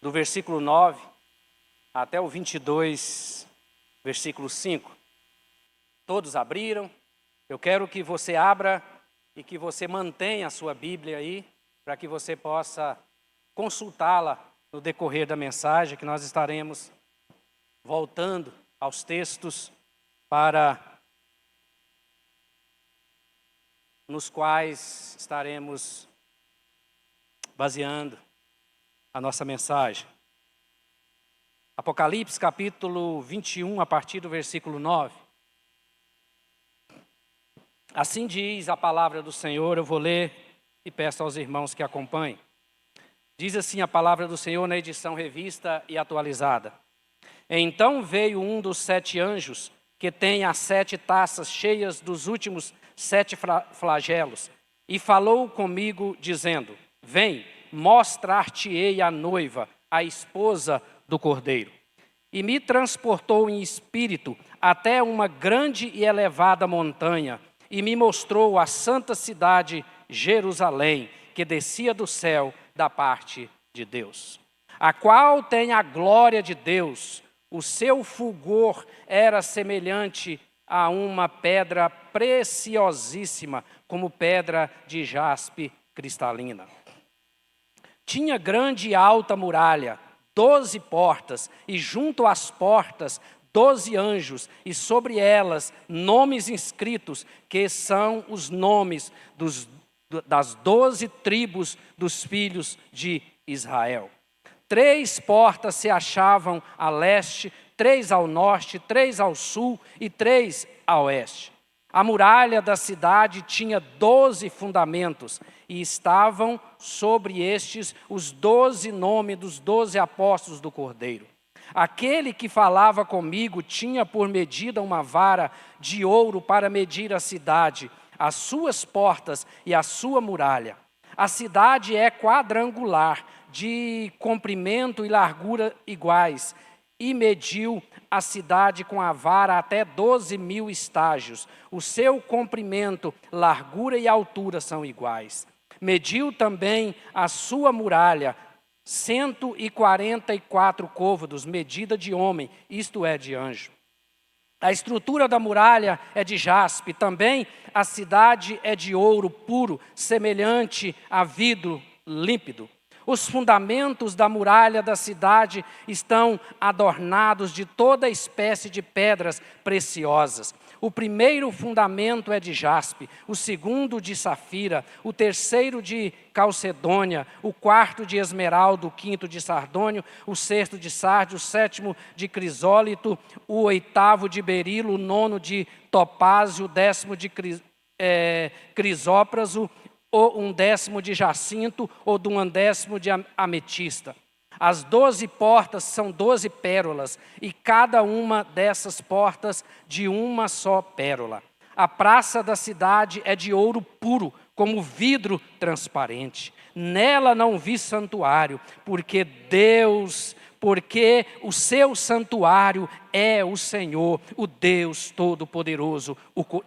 do versículo 9 até o 22, versículo 5. Todos abriram? Eu quero que você abra e que você mantenha a sua Bíblia aí, para que você possa consultá-la no decorrer da mensagem, que nós estaremos voltando aos textos nos quais estaremos baseando a nossa mensagem. Apocalipse capítulo 21, a partir do versículo 9. Assim diz a palavra do Senhor, eu vou ler e peço aos irmãos que acompanhem. Diz assim a palavra do Senhor na edição revista e atualizada. Então veio um dos 7 anjos, que tem as 7 taças cheias dos últimos 7 flagelos, e falou comigo, dizendo: Vem, mostrar-te-ei a noiva, a esposa do Cordeiro. E me transportou em espírito até uma grande e elevada montanha, e me mostrou a santa cidade, Jerusalém, que descia do céu da parte de Deus, a qual tem a glória de Deus. O seu fulgor era semelhante a uma pedra preciosíssima, como pedra de jaspe cristalina. Tinha grande e alta muralha, 12 portas, e junto às portas 12 anjos, e sobre elas nomes inscritos, que são os nomes das 12 tribos dos filhos de Israel. 3 portas se achavam a leste, 3 ao norte, 3 ao sul e 3 a oeste. A muralha da cidade tinha 12 fundamentos, e estavam sobre estes os 12 nomes dos 12 apóstolos do Cordeiro. Aquele que falava comigo tinha por medida uma vara de ouro para medir a cidade, as suas portas e a sua muralha. A cidade é quadrangular, de comprimento e largura iguais, e mediu a cidade com a vara até 12.000 estágios. O seu comprimento, largura e altura são iguais. Mediu também a sua muralha, 144 côvados, medida de homem, isto é, de anjo. A estrutura da muralha é de jaspe, também a cidade é de ouro puro, semelhante a vidro límpido. Os fundamentos da muralha da cidade estão adornados de toda espécie de pedras preciosas. O primeiro fundamento é de jaspe, o segundo de safira, o terceiro de calcedônia, o quarto de esmeralda, o quinto de sardônio, o sexto de sárdio, o sétimo de crisólito, o oitavo de berilo, o nono de topázio, o 10º de crisópraso, ou 1/10 de jacinto, ou de 1/10 de ametista. As 12 portas são 12 pérolas, e cada uma dessas portas de uma só pérola. A praça da cidade é de ouro puro, como vidro transparente. Nela não vi santuário, porque o seu santuário é o Senhor, o Deus Todo-Poderoso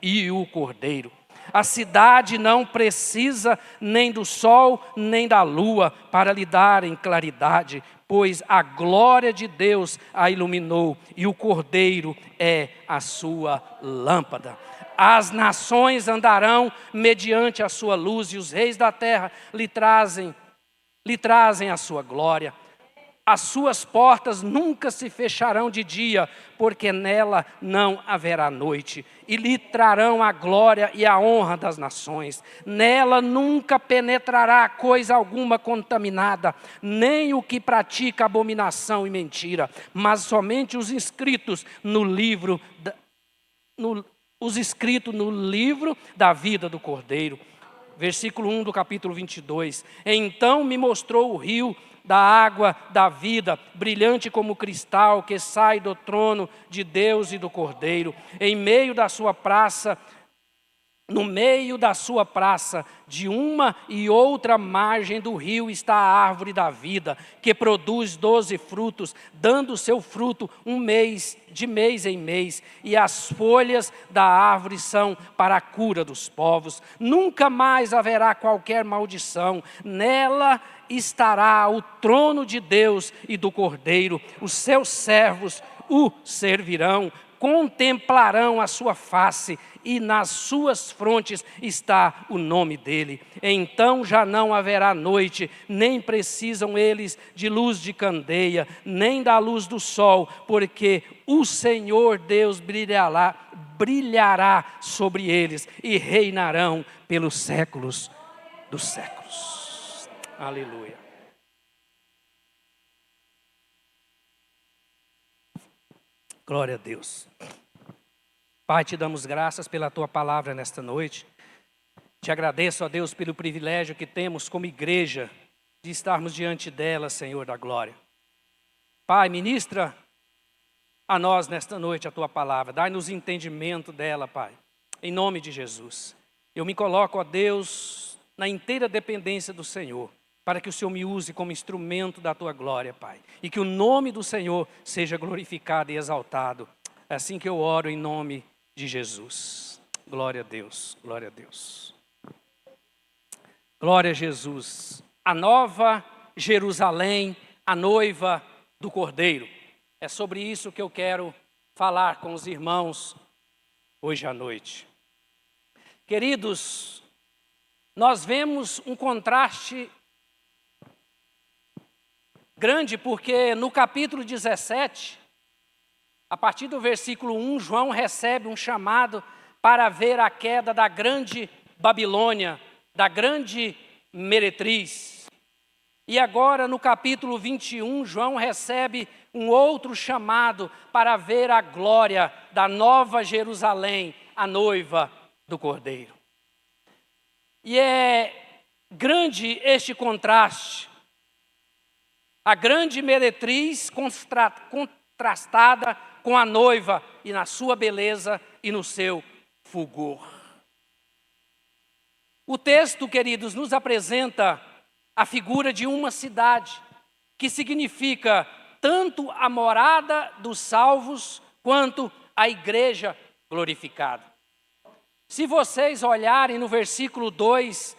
e o Cordeiro. A cidade não precisa nem do sol, nem da lua para lhe darem claridade, pois a glória de Deus a iluminou e o Cordeiro é a sua lâmpada. As nações andarão mediante a sua luz, e os reis da terra lhe trazem a sua glória. As suas portas nunca se fecharão de dia, porque nela não haverá noite. E lhe trarão a glória e a honra das nações. Nela nunca penetrará coisa alguma contaminada, nem o que pratica abominação e mentira, mas somente os inscritos no livro da vida do Cordeiro. Versículo 1 do capítulo 22. Então me mostrou o rio da água da vida, brilhante como cristal, que sai do trono de Deus e do Cordeiro. Em meio da sua praça No meio da sua praça, de uma e outra margem do rio, está a árvore da vida, que produz 12 frutos, dando seu fruto de mês em mês, e as folhas da árvore são para a cura dos povos. Nunca mais haverá qualquer maldição. Nela estará o trono de Deus e do Cordeiro. Os seus servos o servirão, contemplarão a sua face, e nas suas frontes está o nome dele. Então já não haverá noite, nem precisam eles de luz de candeia, nem da luz do sol, porque o Senhor Deus brilhará sobre eles, e reinarão pelos séculos dos séculos. Aleluia. Glória a Deus. Pai, te damos graças pela tua palavra nesta noite. Te agradeço, ó Deus, pelo privilégio que temos como igreja de estarmos diante dela, Senhor da glória. Pai, ministra a nós nesta noite a tua palavra. Dai-nos entendimento dela, Pai, em nome de Jesus. Eu me coloco, ó Deus, na inteira dependência do Senhor, para que o Senhor me use como instrumento da tua glória, Pai. E que o nome do Senhor seja glorificado e exaltado. É assim que eu oro em nome de Jesus. Glória a Deus, glória a Deus. Glória a Jesus. A nova Jerusalém, a noiva do Cordeiro. É sobre isso que eu quero falar com os irmãos hoje à noite. Queridos, nós vemos um contraste grande, porque no capítulo 17, a partir do versículo 1, João recebe um chamado para ver a queda da grande Babilônia, da grande meretriz. E agora no capítulo 21, João recebe um outro chamado para ver a glória da nova Jerusalém, a noiva do Cordeiro. E é grande este contraste. A grande meretriz contrastada com a noiva e na sua beleza e no seu fulgor. O texto, queridos, nos apresenta a figura de uma cidade, que significa tanto a morada dos salvos, quanto a igreja glorificada. Se vocês olharem no versículo 2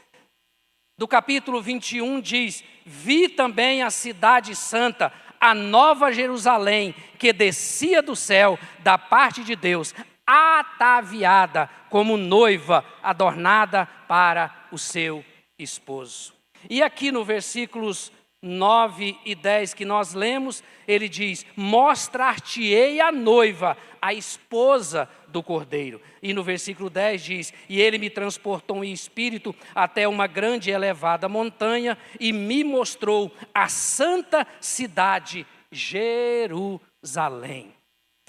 do capítulo 21, diz: vi também a cidade santa, a nova Jerusalém, que descia do céu da parte de Deus, ataviada como noiva adornada para o seu esposo. E aqui no versículos 9 e 10 que nós lemos, ele diz: mostrar-te-ei a noiva, a esposa do Cordeiro. E no versículo 10 diz: e ele me transportou em espírito até uma grande e elevada montanha, e me mostrou a santa cidade, Jerusalém.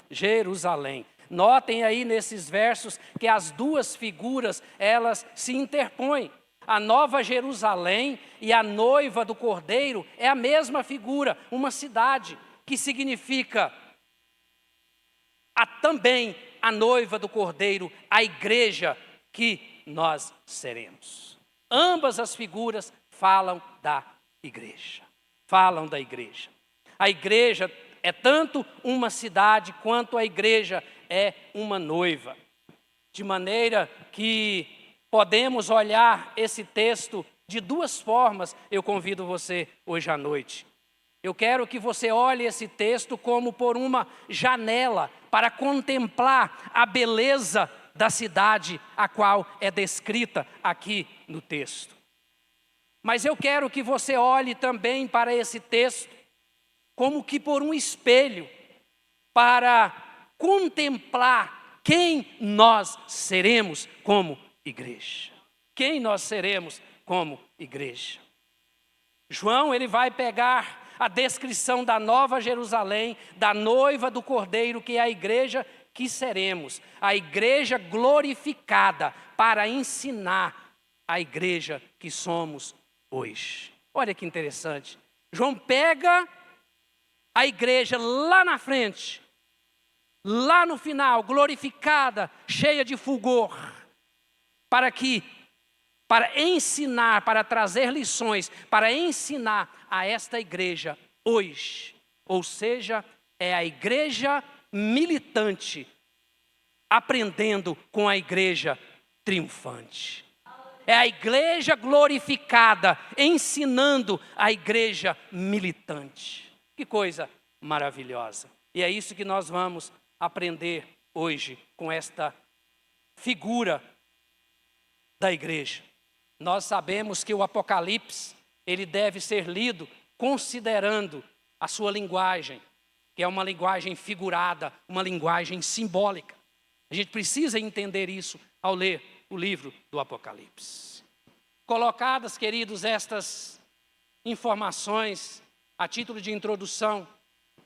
Jerusalém. Notem aí nesses versos que as duas figuras, elas se interpõem. A nova Jerusalém e a noiva do Cordeiro é a mesma figura, uma cidade, que significa também a noiva do Cordeiro, a igreja que nós seremos. Ambas as figuras falam da igreja. Falam da igreja. A igreja é tanto uma cidade quanto a igreja é uma noiva. De maneira que podemos olhar esse texto de duas formas. Eu convido você hoje à noite. Eu quero que você olhe esse texto como por uma janela para contemplar a beleza da cidade a qual é descrita aqui no texto. Mas eu quero que você olhe também para esse texto como que por um espelho, para contemplar quem nós seremos como igreja. Quem nós seremos como igreja. João, ele vai pegar a descrição da nova Jerusalém, da noiva do Cordeiro, que é a igreja que seremos, a igreja glorificada, para ensinar a igreja que somos hoje. Olha que interessante. João pega a igreja lá na frente, lá no final, glorificada, cheia de fulgor. para ensinar, para trazer lições, para ensinar a esta igreja hoje. Ou seja, é a igreja militante aprendendo com a igreja triunfante. É a igreja glorificada ensinando a igreja militante. Que coisa maravilhosa. E é isso que nós vamos aprender hoje com esta figura da igreja. Nós sabemos que o Apocalipse, ele deve ser lido considerando a sua linguagem, que é uma linguagem figurada, uma linguagem simbólica. A gente precisa entender isso ao ler o livro do Apocalipse. Colocadas, queridos, estas informações a título de introdução,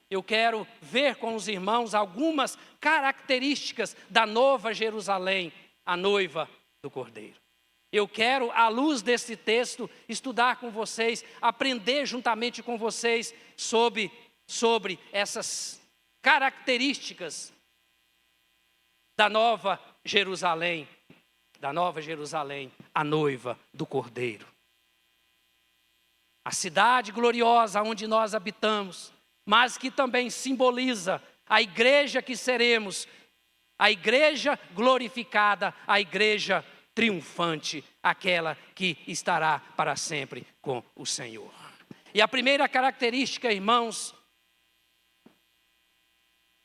eu quero ver com os irmãos algumas características da Nova Jerusalém, a noiva do Cordeiro. Eu quero, à luz desse texto, estudar com vocês, aprender juntamente com vocês sobre essas características da Nova Jerusalém, a noiva do Cordeiro. A cidade gloriosa onde nós habitamos, mas que também simboliza a igreja que seremos, a igreja glorificada, a igreja triunfante, aquela que estará para sempre com o Senhor. E a primeira característica, irmãos,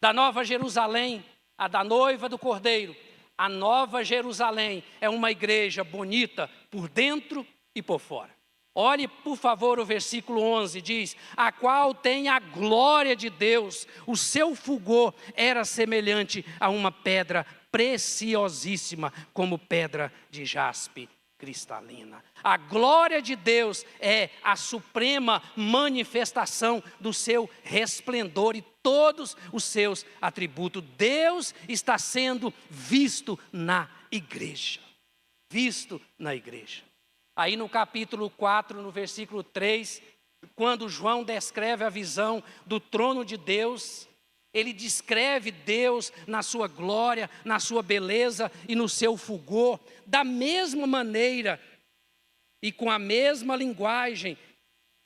da Nova Jerusalém, a da noiva do Cordeiro, a Nova Jerusalém é uma igreja bonita por dentro e por fora. Olhe, por favor, o versículo 11, diz: a qual tem a glória de Deus, o seu fulgor era semelhante a uma pedra preciosíssima, como pedra de jaspe cristalina. A glória de Deus é a suprema manifestação do seu resplendor e todos os seus atributos. Deus está sendo visto na igreja. Visto na igreja. Aí no capítulo 4, no versículo 3, quando João descreve a visão do trono de Deus, ele descreve Deus na sua glória, na sua beleza e no seu fulgor, da mesma maneira e com a mesma linguagem,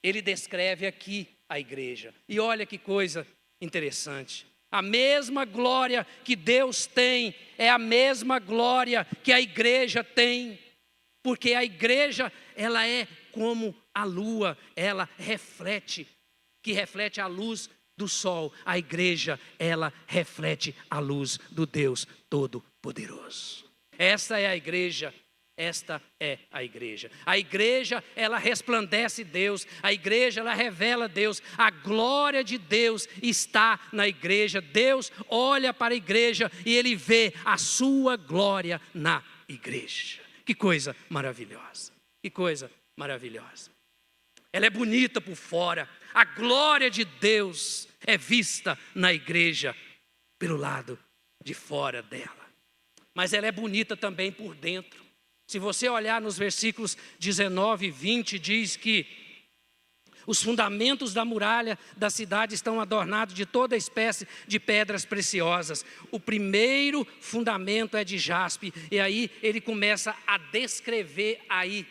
ele descreve aqui a igreja. E olha que coisa interessante. A mesma glória que Deus tem é a mesma glória que a igreja tem. Porque a igreja, ela é como a lua, ela reflete a luz do sol. A igreja, ela reflete a luz do Deus Todo-Poderoso. Esta é a igreja, esta é a igreja. A igreja, ela resplandece Deus, a igreja, ela revela Deus. A glória de Deus está na igreja. Deus olha para a igreja e ele vê a sua glória na igreja. Que coisa maravilhosa, que coisa maravilhosa. Ela é bonita por fora, a glória de Deus é vista na igreja pelo lado de fora dela. Mas ela é bonita também por dentro. Se você olhar nos versículos 19 e 20, diz que os fundamentos da muralha da cidade estão adornados de toda espécie de pedras preciosas. O primeiro fundamento é de jaspe. E aí ele começa a descrever aí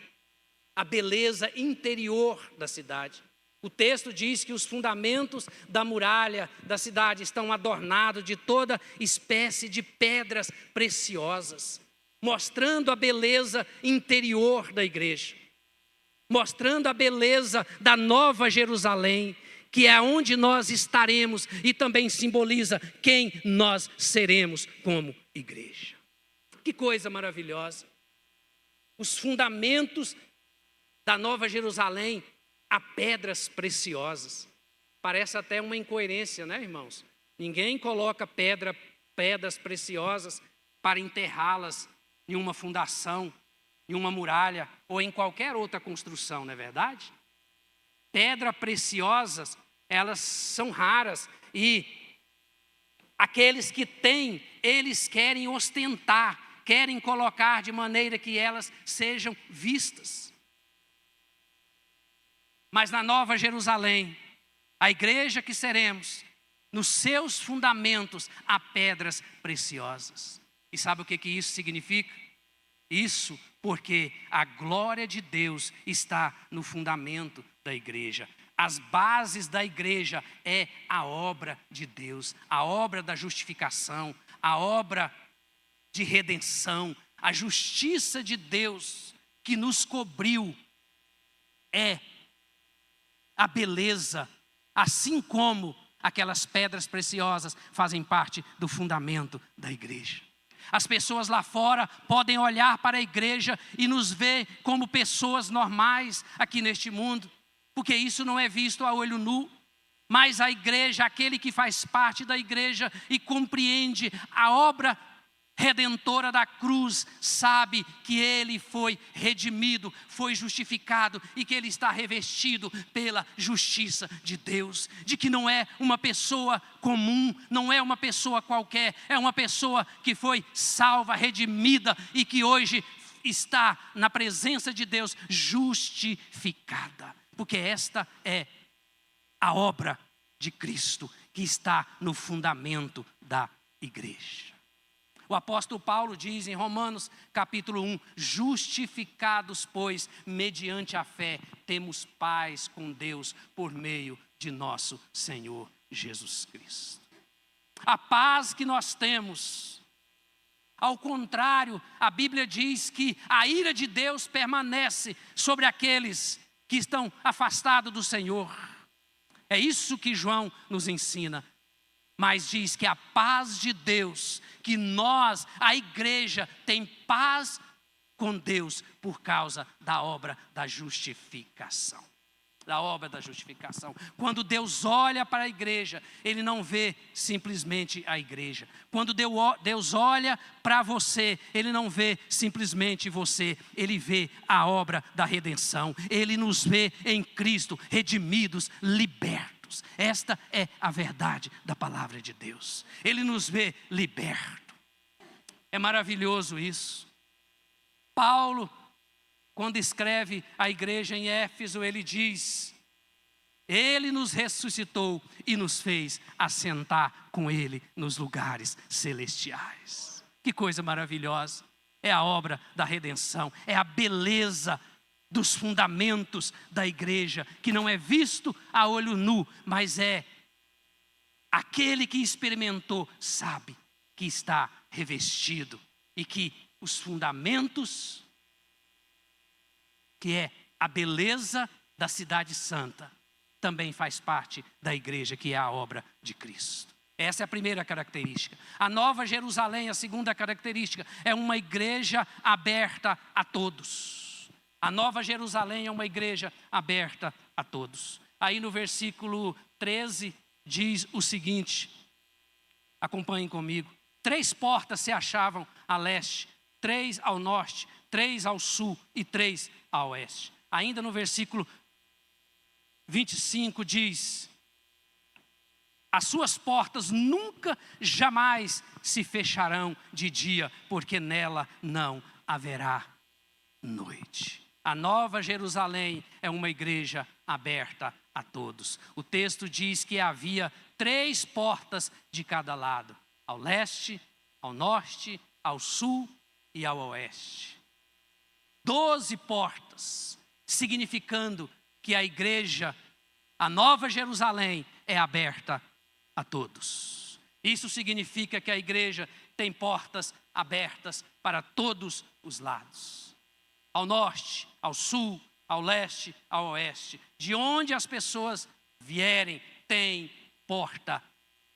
a beleza interior da cidade. O texto diz que os fundamentos da muralha da cidade estão adornados de toda espécie de pedras preciosas, mostrando a beleza interior da igreja. Mostrando a beleza da Nova Jerusalém, que é onde nós estaremos e também simboliza quem nós seremos como igreja. Que coisa maravilhosa. Os fundamentos da Nova Jerusalém há pedras preciosas. Parece até uma incoerência, né, irmãos? Ninguém coloca pedras preciosas para enterrá-las em uma fundação, em uma muralha ou em qualquer outra construção, não é verdade? Pedras preciosas, elas são raras e aqueles que têm, eles querem ostentar, querem colocar de maneira que elas sejam vistas. Mas na Nova Jerusalém, a igreja que seremos, nos seus fundamentos há pedras preciosas. E sabe o que isso significa? Isso porque a glória de Deus está no fundamento da igreja. As bases da igreja é a obra de Deus, a obra da justificação, a obra de redenção, a justiça de Deus que nos cobriu é a beleza, assim como aquelas pedras preciosas fazem parte do fundamento da igreja. As pessoas lá fora podem olhar para a igreja e nos ver como pessoas normais aqui neste mundo, porque isso não é visto a olho nu. Mas a igreja, aquele que faz parte da igreja e compreende a obra redentora da cruz, sabe que ele foi redimido, foi justificado e que ele está revestido pela justiça de Deus, de que não é uma pessoa comum, não é uma pessoa qualquer, é uma pessoa que foi salva, redimida e que hoje está na presença de Deus justificada, porque esta é a obra de Cristo que está no fundamento da igreja. O apóstolo Paulo diz em Romanos capítulo 1, justificados, pois, mediante a fé, temos paz com Deus por meio de nosso Senhor Jesus Cristo. A paz que nós temos, ao contrário, a Bíblia diz que a ira de Deus permanece sobre aqueles que estão afastados do Senhor. É isso que João nos ensina. Mas diz que a paz de Deus, que nós, a igreja, tem paz com Deus por causa da obra da justificação. Da obra da justificação. Quando Deus olha para a igreja, Ele não vê simplesmente a igreja. Quando Deus olha para você, Ele não vê simplesmente você. Ele vê a obra da redenção. Ele nos vê em Cristo, redimidos, libertos. Esta é a verdade da palavra de Deus. Ele nos vê liberto. É maravilhoso isso. Paulo, quando escreve à igreja em Éfeso, ele diz: Ele nos ressuscitou e nos fez assentar com Ele nos lugares celestiais. Que coisa maravilhosa. É a obra da redenção, é a beleza dos fundamentos da igreja, que não é visto a olho nu, mas é aquele que experimentou, sabe que está revestido e que os fundamentos, que é a beleza da cidade santa, também faz parte da igreja, que é a obra de Cristo. Essa é a primeira característica. A Nova Jerusalém, a segunda característica, é uma igreja aberta a todos. A Nova Jerusalém é uma igreja aberta a todos. Aí no versículo 13 diz o seguinte, acompanhem comigo. 3 portas se achavam a leste, 3 ao norte, 3 ao sul e 3 a oeste. Ainda no versículo 25 diz: as suas portas nunca, jamais se fecharão de dia, porque nela não haverá noite. A Nova Jerusalém é uma igreja aberta a todos. O texto diz que havia 3 portas de cada lado: ao leste, ao norte, ao sul e ao oeste. 12 portas, significando que a igreja, a Nova Jerusalém, é aberta a todos. Isso significa que a igreja tem portas abertas para todos os lados. Ao norte, ao sul, ao leste, ao oeste. De onde as pessoas vierem, tem porta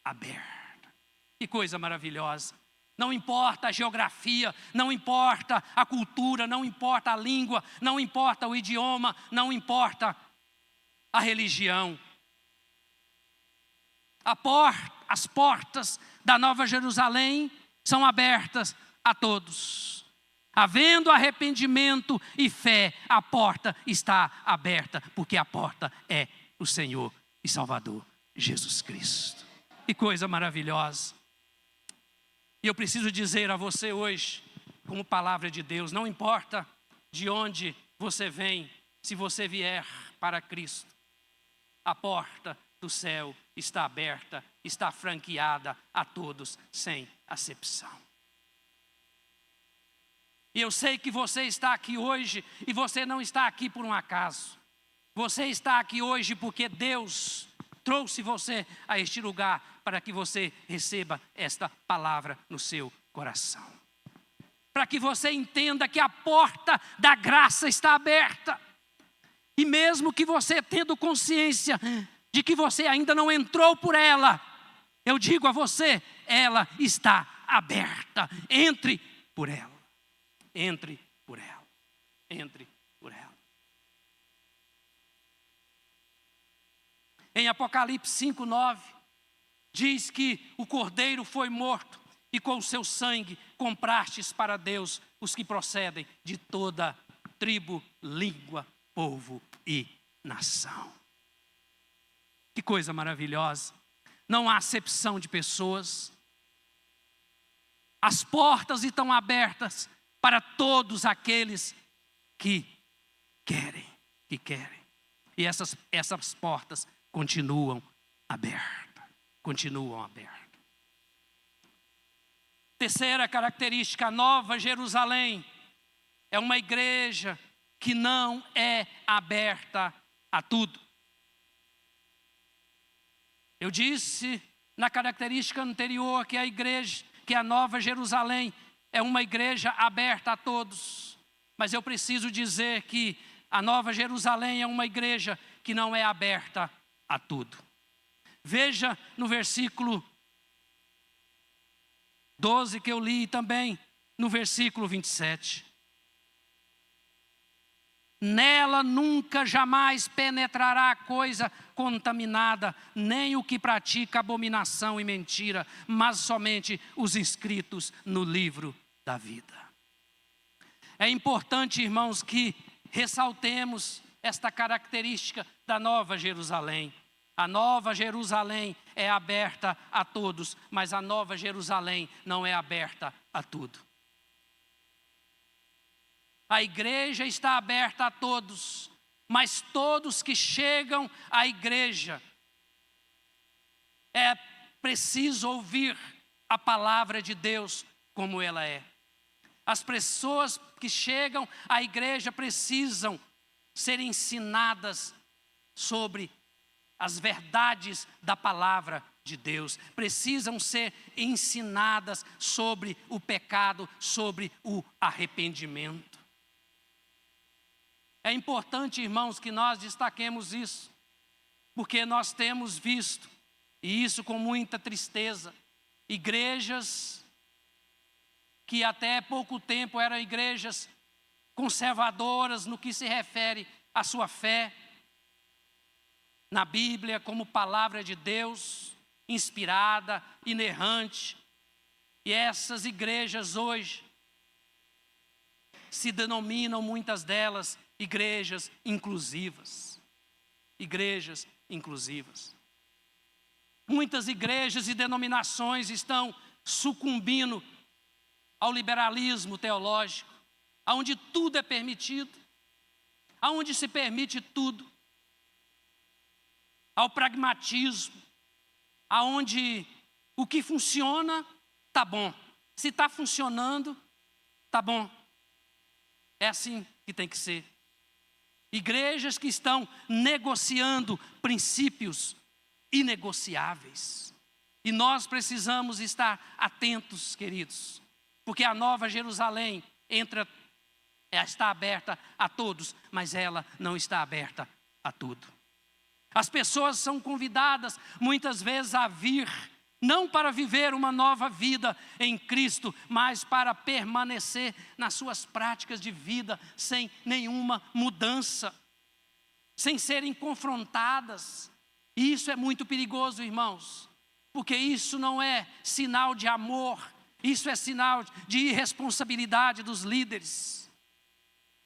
aberta. Que coisa maravilhosa. Não importa a geografia, não importa a cultura, não importa a língua, não importa o idioma, não importa a religião. As portas da Nova Jerusalém são abertas a todos. Havendo arrependimento e fé, a porta está aberta, porque a porta é o Senhor e Salvador Jesus Cristo. Que coisa maravilhosa. E eu preciso dizer a você hoje, como palavra de Deus, não importa de onde você vem, se você vier para Cristo, a porta do céu está aberta, está franqueada a todos, sem acepção. E eu sei que você está aqui hoje e você não está aqui por um acaso. Você está aqui hoje porque Deus trouxe você a este lugar para que você receba esta palavra no seu coração. Para que você entenda que a porta da graça está aberta. E mesmo que você tendo consciência de que você ainda não entrou por ela, eu digo a você, ela está aberta. Entre por ela. Entre por ela. Entre por ela. Em Apocalipse 5:9, diz que o Cordeiro foi morto e com o seu sangue comprastes para Deus os que procedem de toda tribo, língua, povo e nação. Que coisa maravilhosa. Não há acepção de pessoas. As portas estão abertas para todos aqueles que querem. E essas portas continuam abertas. Continuam abertas. Terceira característica, a Nova Jerusalém é uma igreja que não é aberta a tudo. Eu disse na característica anterior que a igreja, que a Nova Jerusalém é uma igreja aberta a todos. Mas eu preciso dizer que a Nova Jerusalém é uma igreja que não é aberta a tudo. Veja no versículo 12 que eu li e também no versículo 27. Nela nunca jamais penetrará coisa contaminada, nem o que pratica abominação e mentira, mas somente os inscritos no livro da vida. É importante, irmãos, que ressaltemos esta característica da Nova Jerusalém. A Nova Jerusalém é aberta a todos, mas a Nova Jerusalém não é aberta a tudo. A igreja está aberta a todos, mas todos que chegam à igreja, é preciso ouvir a palavra de Deus como ela é. As pessoas que chegam à igreja precisam ser ensinadas sobre as verdades da palavra de Deus. Precisam ser ensinadas sobre o pecado, sobre o arrependimento. É importante, irmãos, que nós destaquemos isso, porque nós temos visto, e isso com muita tristeza, igrejas que até pouco tempo eram igrejas conservadoras no que se refere à sua fé, na Bíblia como palavra de Deus, inspirada, inerrante. E essas igrejas hoje se denominam, muitas delas, igrejas inclusivas. Igrejas inclusivas. Muitas igrejas e denominações estão sucumbindo ao liberalismo teológico, onde tudo é permitido, onde se permite tudo, ao pragmatismo, onde o que funciona, tá bom. Se está funcionando, tá bom. É assim que tem que ser. Igrejas que estão negociando princípios inegociáveis. E nós precisamos estar atentos, queridos, porque a Nova Jerusalém está aberta a todos, mas ela não está aberta a tudo. As pessoas são convidadas muitas vezes a vir, não para viver uma nova vida em Cristo, mas para permanecer nas suas práticas de vida sem nenhuma mudança, sem serem confrontadas. E isso é muito perigoso, irmãos, porque isso não é sinal de amor, isso é sinal de irresponsabilidade dos líderes,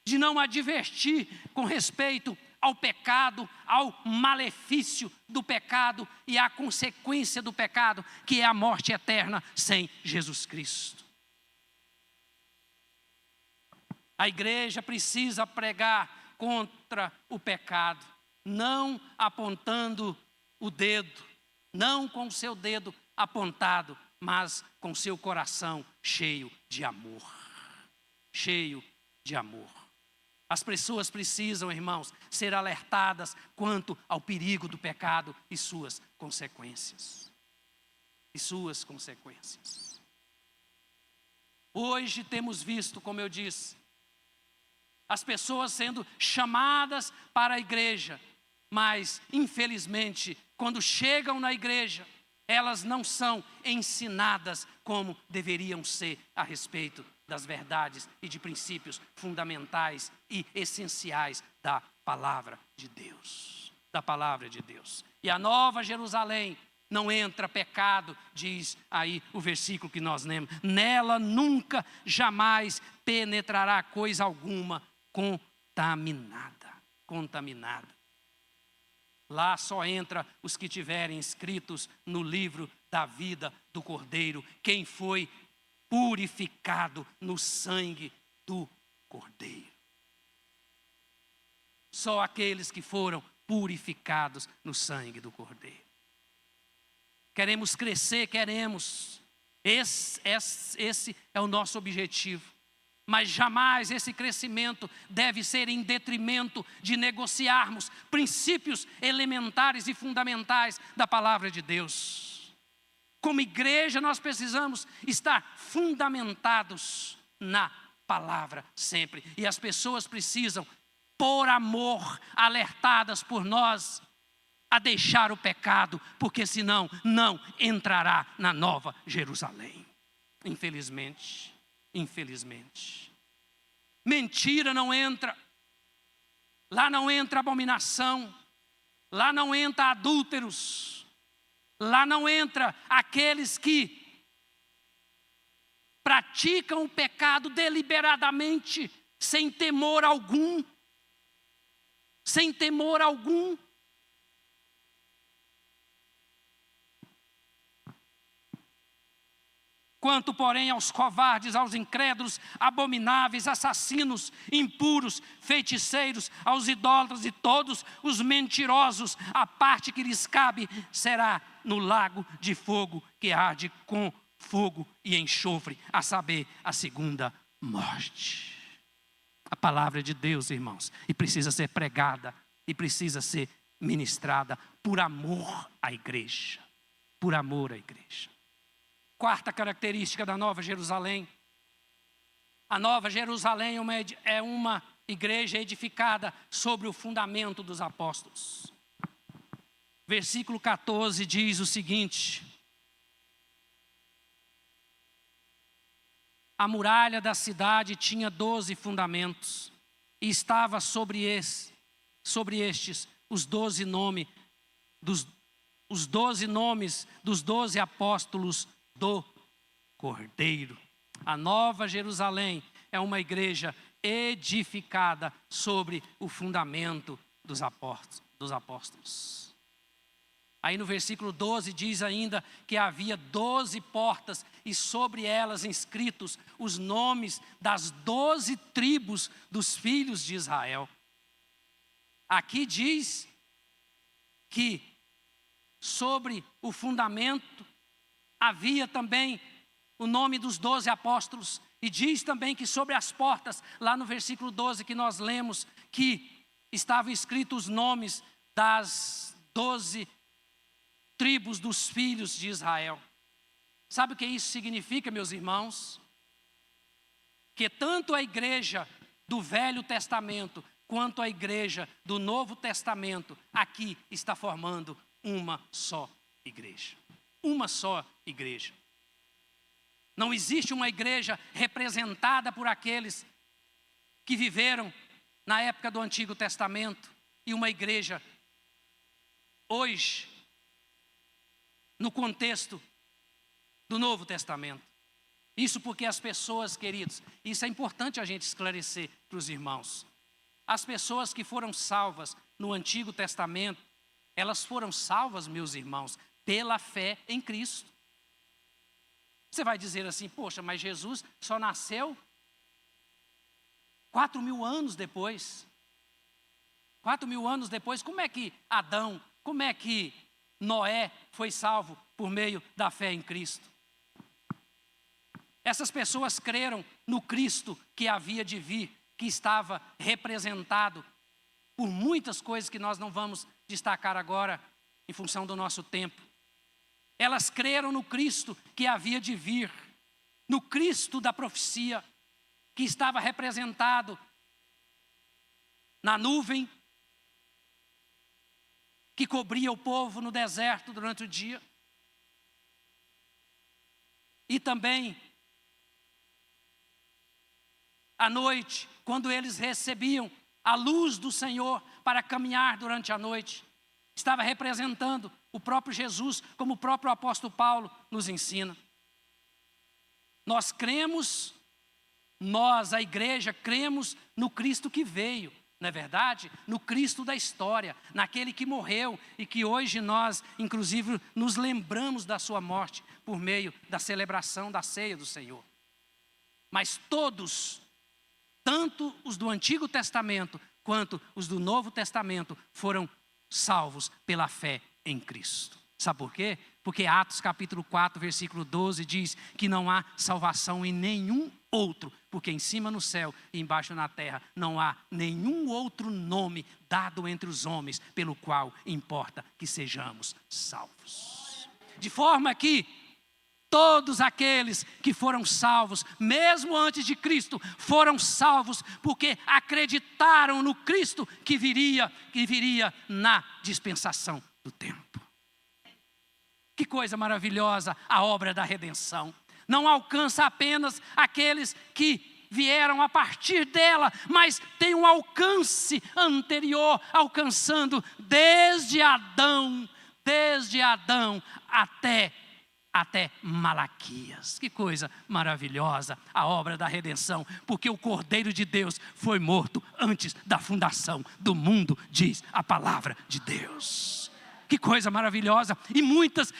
de não advertir com respeito ao pecado, ao malefício do pecado e à consequência do pecado, que é a morte eterna sem Jesus Cristo. A igreja precisa pregar contra o pecado, não apontando o dedo, não com o seu dedo apontado, mas com seu coração cheio de amor. cheio de amor. As pessoas precisam, irmãos, ser alertadas quanto ao perigo do pecado e suas consequências. E suas consequências. Hoje temos visto, como eu disse, as pessoas sendo chamadas para a igreja, mas, infelizmente, quando chegam na igreja, elas não são ensinadas como deveriam ser a respeito das verdades e de princípios fundamentais e essenciais da palavra de Deus. Da palavra de Deus. E a Nova Jerusalém não entra pecado, diz aí o versículo que nós lemos. Nela nunca, jamais penetrará coisa alguma contaminada. Contaminada. Lá só entra os que tiverem escritos no livro da vida do Cordeiro, quem foi purificado no sangue do Cordeiro. Só aqueles que foram purificados no sangue do Cordeiro. Queremos crescer, queremos. Esse é o nosso objetivo. Mas jamais esse crescimento deve ser em detrimento de negociarmos princípios elementares e fundamentais da palavra de Deus. Como igreja, nós precisamos estar fundamentados na palavra sempre. E as pessoas precisam, por amor, alertadas por nós, a deixar o pecado, porque senão não entrará na Nova Jerusalém. Infelizmente. Mentira não entra. Lá não entra abominação. Lá não entra adúlteros. Lá não entra aqueles que praticam o pecado deliberadamente, sem temor algum. Sem temor algum. Quanto, porém, aos covardes, aos incrédulos, abomináveis, assassinos, impuros, feiticeiros, aos idólatras e todos os mentirosos, a parte que lhes cabe será no lago de fogo que arde com fogo e enxofre, a saber, a segunda morte. A palavra de Deus, irmãos, e precisa ser pregada, e precisa ser ministrada por amor à igreja. Por amor à igreja. Quarta característica da Nova Jerusalém. A Nova Jerusalém é uma igreja edificada sobre o fundamento dos apóstolos. Versículo 14 diz o seguinte: a muralha da cidade tinha 12 fundamentos, e estava sobre estes os 12 nomes dos 12 apóstolos do Cordeiro. A Nova Jerusalém é uma igreja edificada sobre o fundamento dos apóstolos. Aí no versículo 12 diz ainda que havia 12 portas e sobre elas inscritos os nomes das 12 tribos dos filhos de Israel. Aqui diz que sobre o fundamento havia também o nome dos 12 apóstolos. E diz também que sobre as portas, lá no versículo 12 que nós lemos, que estavam escritos os nomes das 12 tribos dos filhos de Israel. Sabe o que isso significa, meus irmãos? Que tanto a igreja do Velho Testamento quanto a igreja do Novo Testamento aqui está formando uma só igreja. Uma só igreja. Não existe uma igreja representada por aqueles que viveram na época do Antigo Testamento e uma igreja hoje no contexto do Novo Testamento. Isso porque as pessoas, queridos, isso é importante a gente esclarecer para os irmãos. As pessoas que foram salvas no Antigo Testamento, elas foram salvas, meus irmãos, pela fé em Cristo. Você vai dizer assim, poxa, mas Jesus só nasceu 4.000 anos depois. 4.000 anos depois, como é que Adão, como é que Noé foi salvo por meio da fé em Cristo? Essas pessoas creram no Cristo que havia de vir, que estava representado por muitas coisas que nós não vamos destacar agora, em função do nosso tempo. Elas creram no Cristo que havia de vir, no Cristo da profecia, que estava representado na nuvem, que cobria o povo no deserto durante o dia. E também, à noite, quando eles recebiam a luz do Senhor para caminhar durante a noite, estava representando o próprio Jesus, como o próprio apóstolo Paulo nos ensina. Nós cremos, a igreja, cremos no Cristo que veio, não é verdade? No Cristo da história, naquele que morreu e que hoje nós, inclusive, nos lembramos da sua morte por meio da celebração da ceia do Senhor. Mas todos, tanto os do Antigo Testamento quanto os do Novo Testamento, foram salvos pela fé em Cristo. Sabe por quê? Porque Atos capítulo 4, versículo 12 diz que não há salvação em nenhum outro, porque em cima no céu e embaixo na terra não há nenhum outro nome dado entre os homens pelo qual importa que sejamos salvos. De forma que todos aqueles que foram salvos, mesmo antes de Cristo, foram salvos porque acreditaram no Cristo que viria na dispensação do tempo. Que coisa maravilhosa a obra da redenção. Não alcança apenas aqueles que vieram a partir dela, mas tem um alcance anterior, alcançando desde Adão até Malaquias. Que coisa maravilhosa a obra da redenção, porque o Cordeiro de Deus foi morto antes da fundação do mundo, diz a palavra de Deus. Que coisa maravilhosa. E muitos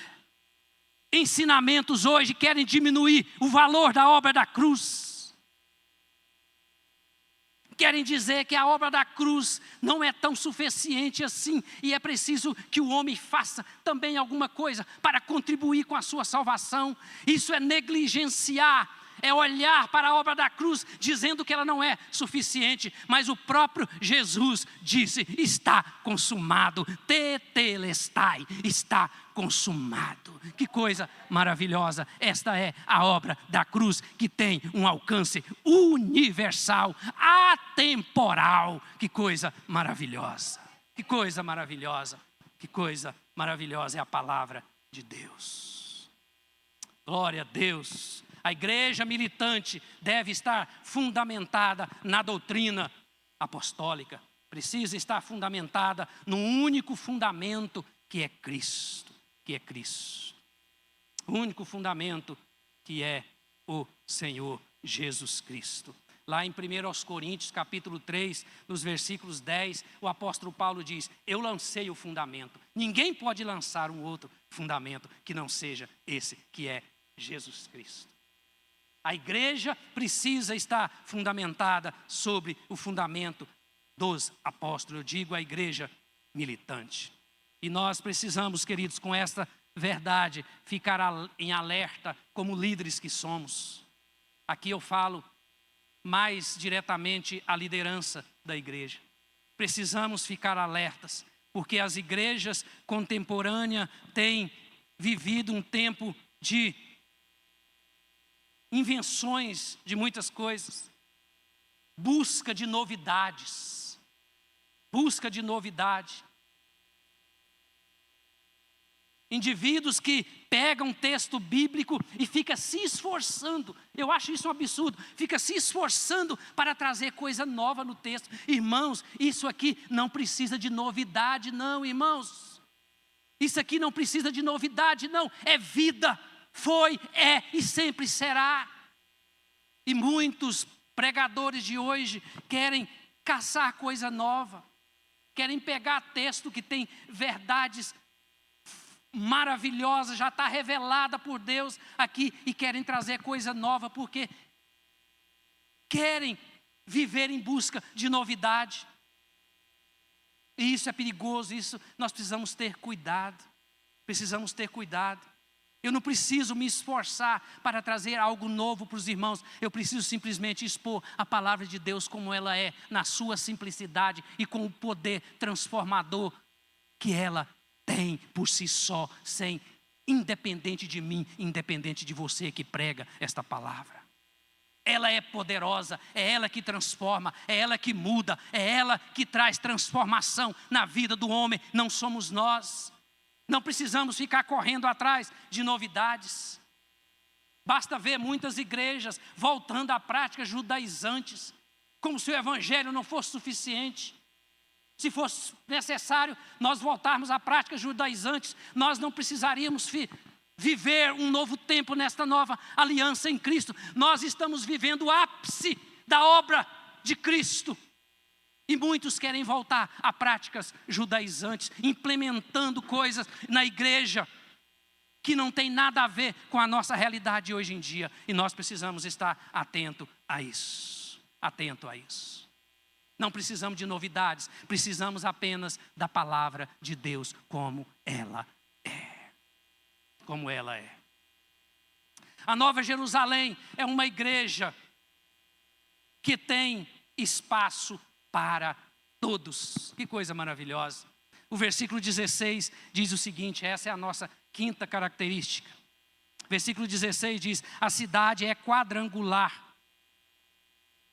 ensinamentos hoje querem diminuir o valor da obra da cruz. Querem dizer que a obra da cruz não é tão suficiente assim, e é preciso que o homem faça também alguma coisa para contribuir com a sua salvação. Isso é negligenciar, é olhar para a obra da cruz dizendo que ela não é suficiente, mas o próprio Jesus disse: está consumado, tetelestai, está consumado. Que coisa maravilhosa, esta é a obra da cruz, que tem um alcance universal, atemporal. Que coisa maravilhosa, que coisa maravilhosa, que coisa maravilhosa é a palavra de Deus. Glória a Deus. A igreja militante deve estar fundamentada na doutrina apostólica. Precisa estar fundamentada num único fundamento, que é Cristo. Que é Cristo. O único fundamento, que é o Senhor Jesus Cristo. Lá em 1 Coríntios, capítulo 3, nos versículos 10, o apóstolo Paulo diz: eu lancei o fundamento. Ninguém pode lançar um outro fundamento que não seja esse, que é Jesus Cristo. A igreja precisa estar fundamentada sobre o fundamento dos apóstolos. Eu digo a igreja militante. E nós precisamos, queridos, com esta verdade, ficar em alerta como líderes que somos. Aqui eu falo mais diretamente à liderança da igreja. Precisamos ficar alertas, porque as igrejas contemporâneas têm vivido um tempo de invenções de muitas coisas, busca de novidades, indivíduos que pegam um texto bíblico e fica se esforçando, eu acho isso um absurdo, fica se esforçando para trazer coisa nova no texto. Irmãos, isso aqui não precisa de novidade não, irmãos. Isso aqui não precisa de novidade não, é vida. Foi, é e sempre será. E muitos pregadores de hoje querem caçar coisa nova, querem pegar texto que tem verdades maravilhosas, já está revelada por Deus aqui, e querem trazer coisa nova, porque querem viver em busca de novidade. E isso é perigoso, isso nós precisamos ter cuidado. Eu não preciso me esforçar para trazer algo novo para os irmãos. Eu preciso simplesmente expor a palavra de Deus como ela é, na sua simplicidade e com o poder transformador que ela tem por si só, independente de mim, independente de você que prega esta palavra. Ela é poderosa, é ela que transforma, é ela que muda, é ela que traz transformação na vida do homem, não somos nós. Não precisamos ficar correndo atrás de novidades. Basta ver muitas igrejas voltando a práticas judaizantes, como se o evangelho não fosse suficiente. Se fosse necessário nós voltarmos a práticas judaizantes, nós não precisaríamos viver um novo tempo nesta nova aliança em Cristo. Nós estamos vivendo o ápice da obra de Cristo. E muitos querem voltar a práticas judaizantes, implementando coisas na igreja que não tem nada a ver com a nossa realidade hoje em dia. E nós precisamos estar atento a isso. Atento a isso. Não precisamos de novidades, precisamos apenas da palavra de Deus como ela é. Como ela é. A Nova Jerusalém é uma igreja que tem espaço para todos. Que coisa maravilhosa. O versículo 16 diz o seguinte, essa é a nossa quinta característica. Versículo 16 diz, a cidade é quadrangular,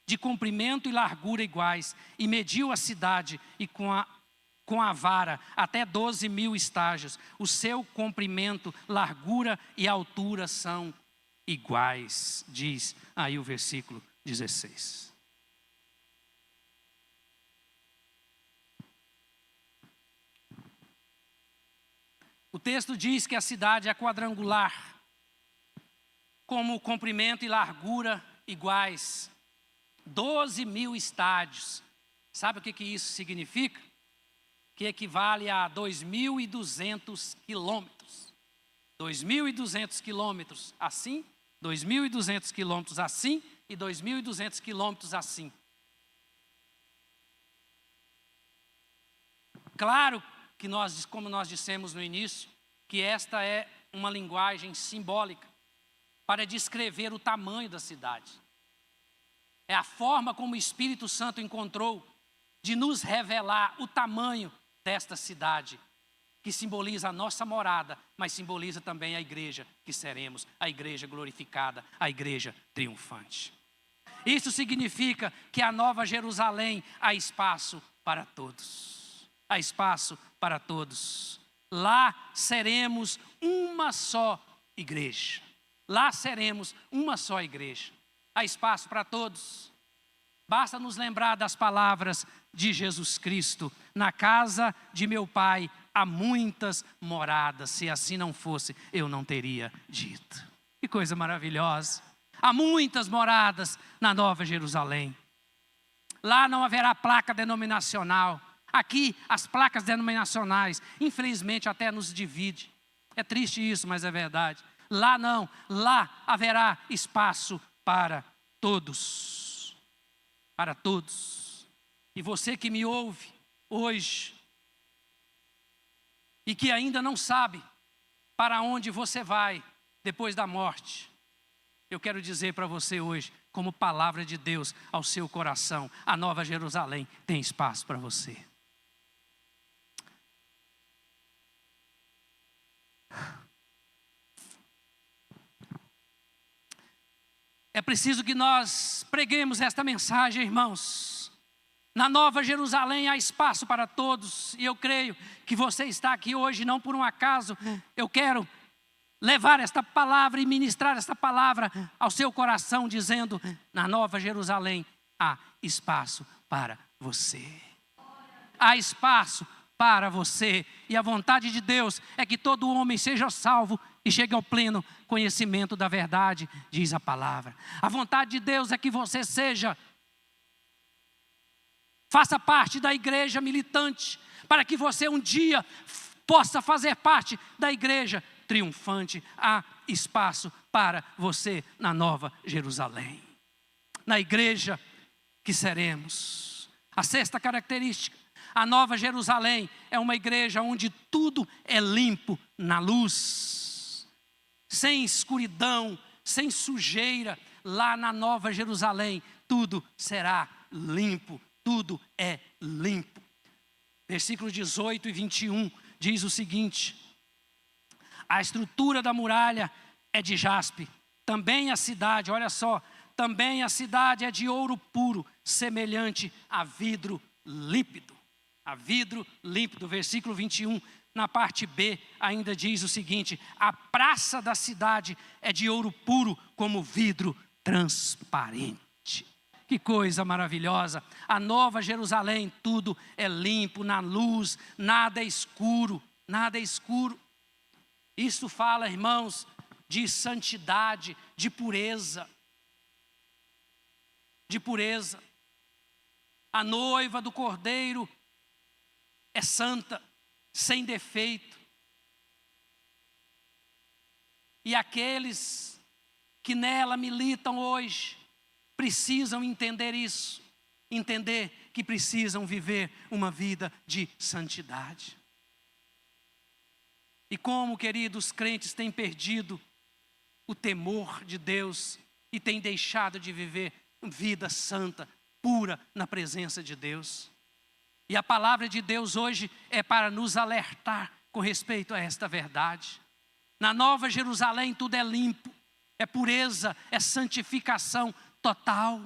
de comprimento e largura iguais, e mediu a cidade e com a vara até 12.000 estágios. O seu comprimento, largura e altura são iguais, diz aí o versículo 16. O texto diz que a cidade é quadrangular, como comprimento e largura iguais. 12.000 estádios. Sabe o que isso significa? Que equivale a 2.200 quilômetros. 2.200 quilômetros assim, 2.200 quilômetros assim e 2.200 quilômetros assim. Claro que como nós dissemos no início, que esta é uma linguagem simbólica para descrever o tamanho da cidade. É a forma como o Espírito Santo encontrou de nos revelar o tamanho desta cidade, que simboliza a nossa morada, mas simboliza também a igreja que seremos, a igreja glorificada, a igreja triunfante. Isso significa que a Nova Jerusalém há espaço para todos. Há espaço para todos. Lá seremos uma só igreja. Lá seremos uma só igreja. Há espaço para todos. Basta nos lembrar das palavras de Jesus Cristo. Na casa de meu Pai há muitas moradas. Se assim não fosse, eu não teria dito. Que coisa maravilhosa. Há muitas moradas na Nova Jerusalém. Lá não haverá placa denominacional. Aqui, as placas denominacionais, infelizmente, até nos divide. É triste isso, mas é verdade. Lá não, lá haverá espaço para todos. Para todos. E você que me ouve hoje, e que ainda não sabe para onde você vai depois da morte, eu quero dizer para você hoje, como palavra de Deus ao seu coração, a Nova Jerusalém tem espaço para você. É preciso que nós preguemos esta mensagem, irmãos. Na Nova Jerusalém há espaço para todos. E eu creio que você está aqui hoje não por um acaso. Eu quero levar esta palavra e ministrar esta palavra ao seu coração, dizendo, na Nova Jerusalém há espaço para você. Há espaço para você. E a vontade de Deus é que todo homem seja salvo e chegue ao pleno conhecimento da verdade, diz a palavra. A vontade de Deus é que você faça parte da igreja militante, para que você um dia possa fazer parte da igreja triunfante. Há espaço para você na Nova Jerusalém. Na igreja que seremos. A sexta característica. A Nova Jerusalém é uma igreja onde tudo é limpo na luz. sem escuridão, sem sujeira. Lá na Nova Jerusalém, tudo será limpo, tudo é limpo. Versículos 18 e 21 diz o seguinte: a estrutura da muralha é de jaspe, também a cidade, olha só, também a cidade é de ouro puro, semelhante a vidro límpido. A vidro límpido, versículo 21, na parte B ainda diz o seguinte: a praça da cidade é de ouro puro como vidro transparente. Que coisa maravilhosa! A Nova Jerusalém, tudo é limpo, na luz, nada é escuro, nada é escuro. Isso fala, irmãos, de santidade, de pureza. De pureza. A noiva do Cordeiro é santa, sem defeito. E aqueles que nela militam hoje precisam entender isso, entender que precisam viver uma vida de santidade. E como, queridos, crentes têm perdido o temor de Deus e têm deixado de viver vida santa, pura na presença de Deus. E a palavra de Deus hoje é para nos alertar com respeito a esta verdade. Na Nova Jerusalém tudo é limpo, é pureza, é santificação total.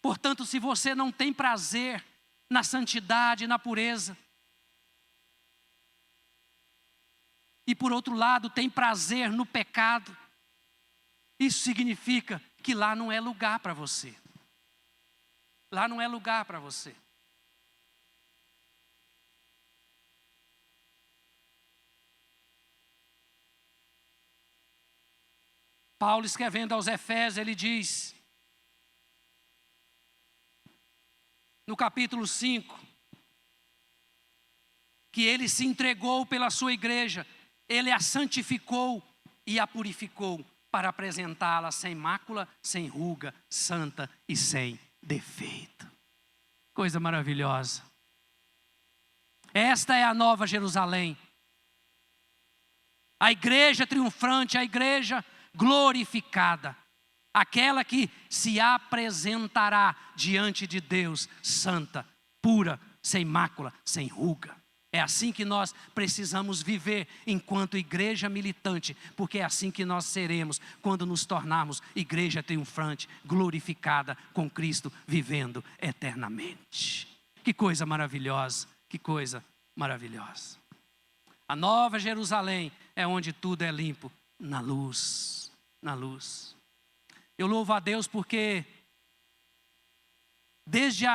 Portanto, se você não tem prazer na santidade, na pureza, e por outro lado tem prazer no pecado, isso significa que lá não é lugar para você. Lá não é lugar para você. Paulo, escrevendo aos Efésios, ele diz, no capítulo 5, que ele se entregou pela sua igreja, ele a santificou e a purificou para apresentá-la sem mácula, sem ruga, santa e sem defeito. Coisa maravilhosa. Esta é a Nova Jerusalém. A igreja triunfante, a igreja glorificada, aquela que se apresentará diante de Deus santa, pura, sem mácula, sem ruga. É assim que nós precisamos viver enquanto igreja militante, porque é assim que nós seremos quando nos tornarmos igreja triunfante, glorificada com Cristo, vivendo eternamente. Que coisa maravilhosa, que coisa maravilhosa. A Nova Jerusalém é onde tudo é limpo, na luz, na luz. Eu louvo a Deus porque desde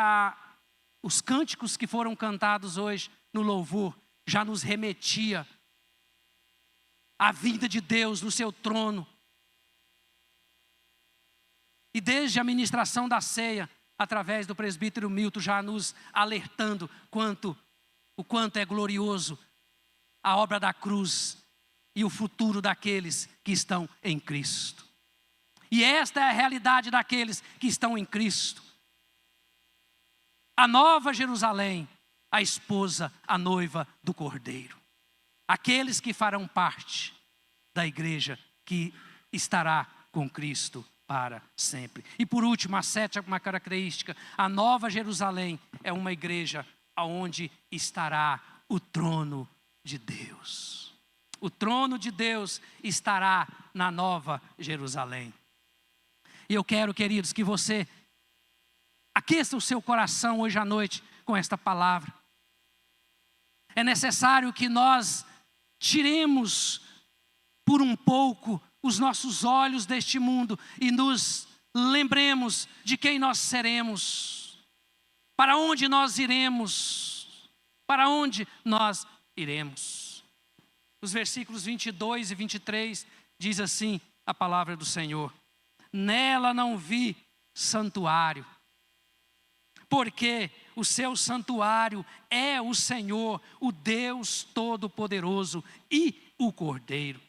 os cânticos que foram cantados hoje no louvor, já nos remetia à vinda de Deus no seu trono. E desde a ministração da ceia, através do presbítero Milton, já nos alertando o quanto é glorioso a obra da cruz e o futuro daqueles que estão em Cristo. E esta é a realidade daqueles que estão em Cristo. A Nova Jerusalém, a esposa, a noiva do Cordeiro. Aqueles que farão parte da igreja que estará com Cristo para sempre. E por último, a sétima característica, a Nova Jerusalém é uma igreja onde estará o trono de Deus. O trono de Deus estará na Nova Jerusalém. E eu quero, queridos, que você aqueça o seu coração hoje à noite com esta palavra. É necessário que nós tiremos por um pouco os nossos olhos deste mundo e nos lembremos de quem nós seremos, para onde nós iremos, para onde nós iremos. Os versículos 22 e 23 diz assim a palavra do Senhor: nela não vi santuário, porque o seu santuário é o Senhor, o Deus Todo-Poderoso e o Cordeiro.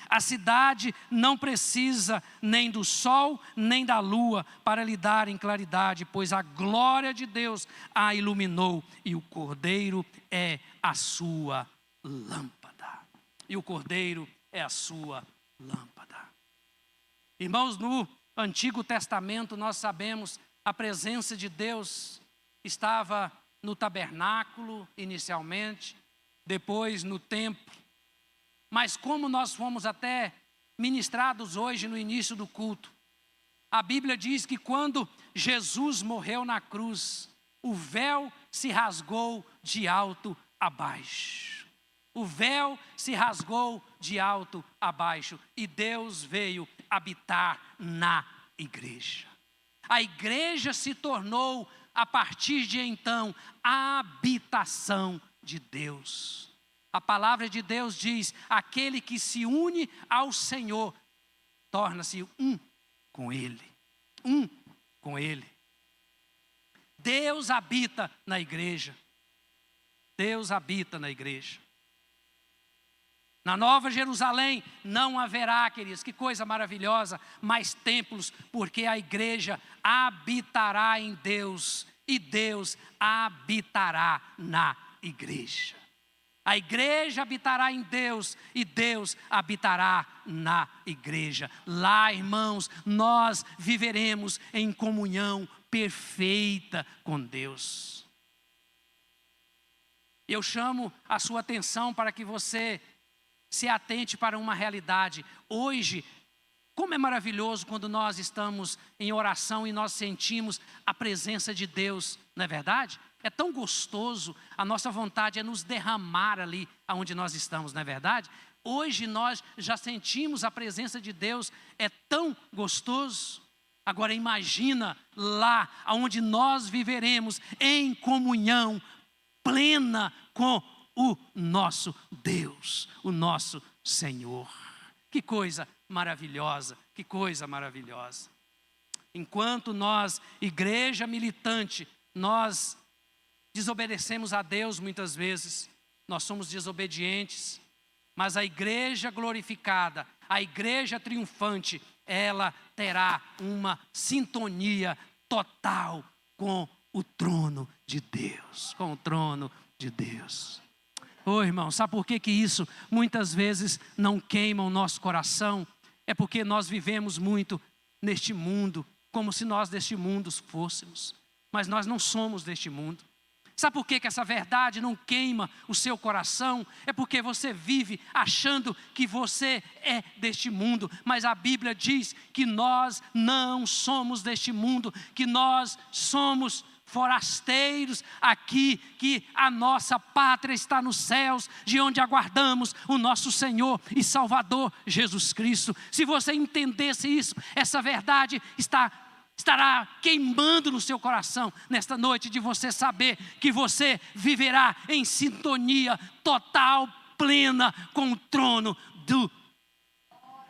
A cidade não precisa nem do sol, nem da lua para lhe darem claridade, pois a glória de Deus a iluminou e o Cordeiro é a sua lâmpada. E o Cordeiro é a sua lâmpada. Irmãos, no Antigo Testamento nós sabemos a presença de Deus estava no tabernáculo inicialmente, depois no templo. Mas como nós fomos até ministrados hoje no início do culto, a Bíblia diz que quando Jesus morreu na cruz, o véu se rasgou de alto a baixo. O véu se rasgou de alto a baixo e Deus veio habitar na igreja. A igreja se tornou, a partir de então, a habitação de Deus. A palavra de Deus diz: aquele que se une ao Senhor torna-se um com Ele. Um com Ele. Deus habita na igreja. Deus habita na igreja. Na Nova Jerusalém não haverá, queridos, que coisa maravilhosa, mais templos, porque a igreja habitará em Deus e Deus habitará na igreja. A igreja habitará em Deus e Deus habitará na igreja. Lá, irmãos, nós viveremos em comunhão perfeita com Deus. Eu chamo a sua atenção para que você se atente para uma realidade. Hoje, como é maravilhoso quando nós estamos em oração e nós sentimos a presença de Deus, não é verdade? É tão gostoso, a nossa vontade é nos derramar ali onde nós estamos, não é verdade? Hoje nós já sentimos a presença de Deus, é tão gostoso. Agora imagina lá onde nós viveremos em comunhão plena com o nosso Deus, o nosso Senhor. Que coisa maravilhosa, que coisa maravilhosa. Enquanto nós, igreja militante, nós desobedecemos a Deus muitas vezes, nós somos desobedientes, mas a igreja glorificada, a igreja triunfante, ela terá uma sintonia total com o trono de Deus, com o trono de Deus. Ô irmão, sabe por que isso muitas vezes não queima o nosso coração? É porque nós vivemos muito neste mundo, como se nós deste mundo fôssemos. Mas nós não somos deste mundo. Sabe por que essa verdade não queima o seu coração? É porque você vive achando que você é deste mundo. Mas a Bíblia diz que nós não somos deste mundo, que nós somos forasteiros aqui, que a nossa pátria está nos céus, de onde aguardamos o nosso Senhor e Salvador Jesus Cristo. Se você entendesse isso, essa verdade estará queimando no seu coração nesta noite, de você saber que você viverá em sintonia total, plena com o trono do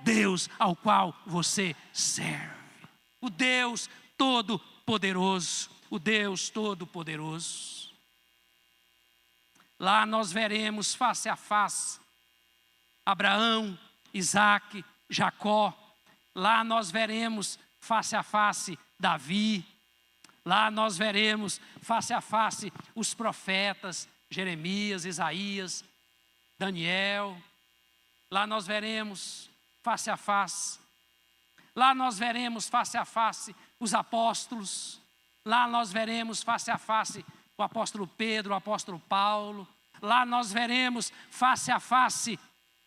Deus ao qual você serve. O Deus Todo-Poderoso. O Deus Todo-Poderoso. Lá nós veremos face a face Abraão, Isaque, Jacó. Lá nós veremos face a face Davi. Lá nós veremos face a face os profetas Jeremias, Isaías, Daniel. Lá nós veremos face a face. Lá nós veremos face a face os apóstolos. Lá nós veremos face a face o apóstolo Pedro, o apóstolo Paulo. Lá nós veremos face a face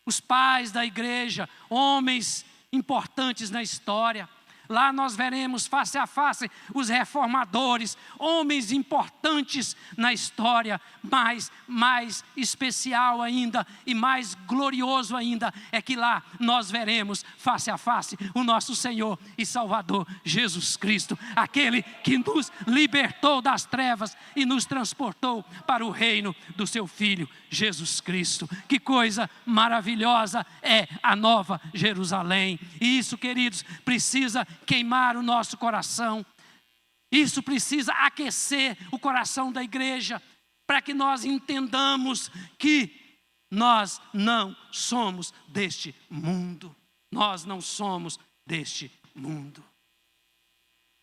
os pais da igreja, homens importantes na história. Lá nós veremos face a face os reformadores, homens importantes na história, mas mais especial ainda e mais glorioso ainda é que lá nós veremos face a face o nosso Senhor e Salvador Jesus Cristo, aquele que nos libertou das trevas e nos transportou para o reino do seu Filho Jesus Cristo. Que coisa maravilhosa é a Nova Jerusalém. E isso, queridos, precisa queimar o nosso coração. Isso precisa aquecer o coração da igreja, para que nós entendamos que nós não somos deste mundo. Nós não somos deste mundo.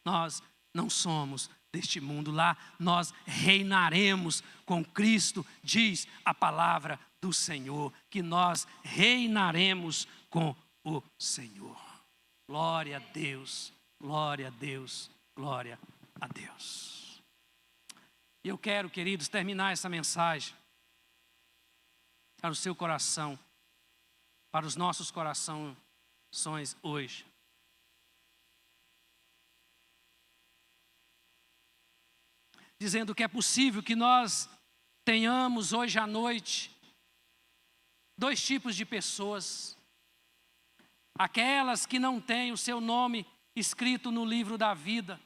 Nós não somos deste mundo. Lá nós reinaremos com Cristo, diz a palavra do Senhor, que nós reinaremos com o Senhor. Glória a Deus, glória a Deus, glória a Deus. E eu quero, queridos, terminar essa mensagem para o seu coração, para os nossos corações hoje. Dizendo que é possível que nós tenhamos hoje à noite dois tipos de pessoas. Aquelas que não têm o seu nome escrito no livro da vida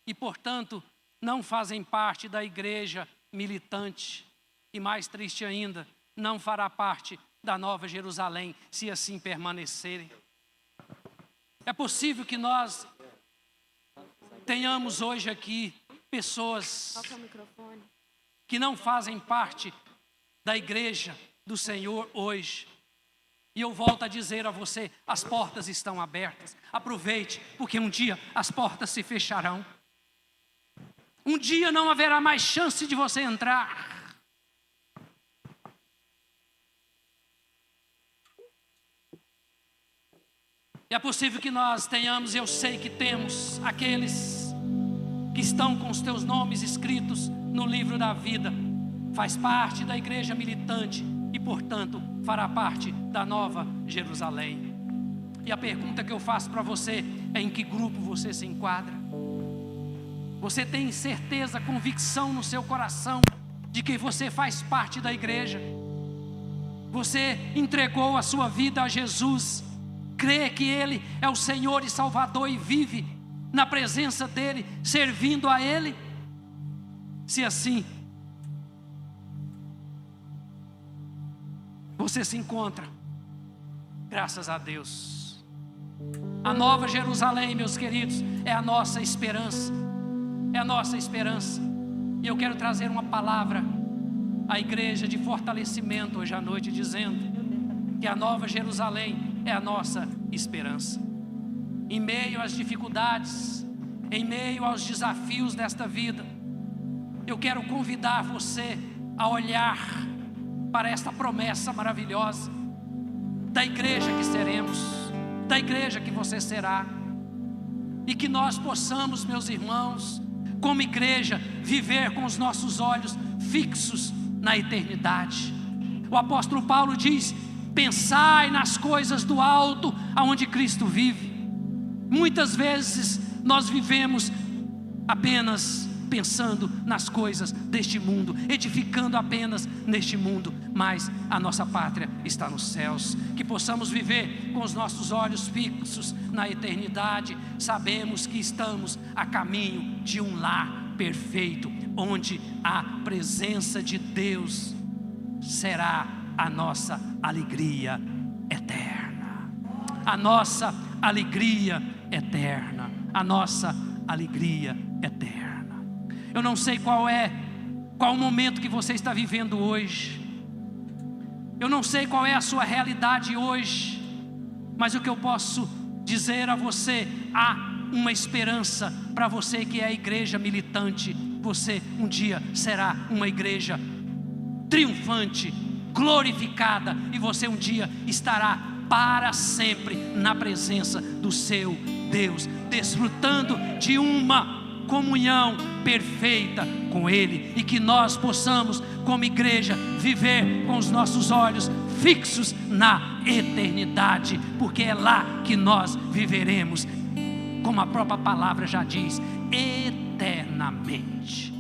e, portanto, não fazem parte da igreja militante. E mais triste ainda, não fará parte da Nova Jerusalém, se assim permanecerem. É possível que nós tenhamos hoje aqui pessoas que não fazem parte da igreja do Senhor hoje. E eu volto a dizer a você, as portas estão abertas. Aproveite, porque um dia as portas se fecharão. Um dia não haverá mais chance de você entrar. E é possível que nós tenhamos, eu sei que temos, aqueles que estão com os teus nomes escritos no livro da vida, faz parte da igreja militante e, portanto, fará parte da Nova Jerusalém. E a pergunta que eu faço para você é: em que grupo você se enquadra? Você tem certeza, convicção no seu coração de que você faz parte da igreja? Você entregou a sua vida a Jesus, crê que Ele é o Senhor e Salvador e vive na presença dEle, servindo a Ele? Se assim, você se encontra, graças a Deus. A Nova Jerusalém, meus queridos, é a nossa esperança. É a nossa esperança. E eu quero trazer uma palavra à igreja de fortalecimento hoje à noite, dizendo que a Nova Jerusalém é a nossa esperança. Em meio às dificuldades, em meio aos desafios desta vida, eu quero convidar você a olhar para esta promessa maravilhosa da igreja que seremos, da igreja que você será, e que nós possamos, meus irmãos, como igreja, viver com os nossos olhos fixos na eternidade. O apóstolo Paulo diz: pensai nas coisas do alto, aonde Cristo vive. Muitas vezes nós vivemos apenas pensando nas coisas deste mundo, edificando apenas neste mundo, mas a nossa pátria está nos céus. Que possamos viver com os nossos olhos fixos na eternidade. Sabemos que estamos a caminho de um lar perfeito, onde a presença de Deus será a nossa alegria eterna. A nossa alegria eterna. A nossa alegria eterna. Eu não sei qual o momento que você está vivendo hoje. Eu não sei qual é a sua realidade hoje. Mas o que eu posso dizer a você: há uma esperança para você que é a igreja militante. Você um dia será uma igreja triunfante, glorificada, e você um dia estará para sempre na presença do seu Deus, desfrutando de uma comunhão perfeita com Ele, e que nós possamos, como igreja, viver com os nossos olhos fixos na eternidade, porque é lá que nós viveremos, como a própria palavra já diz, eternamente.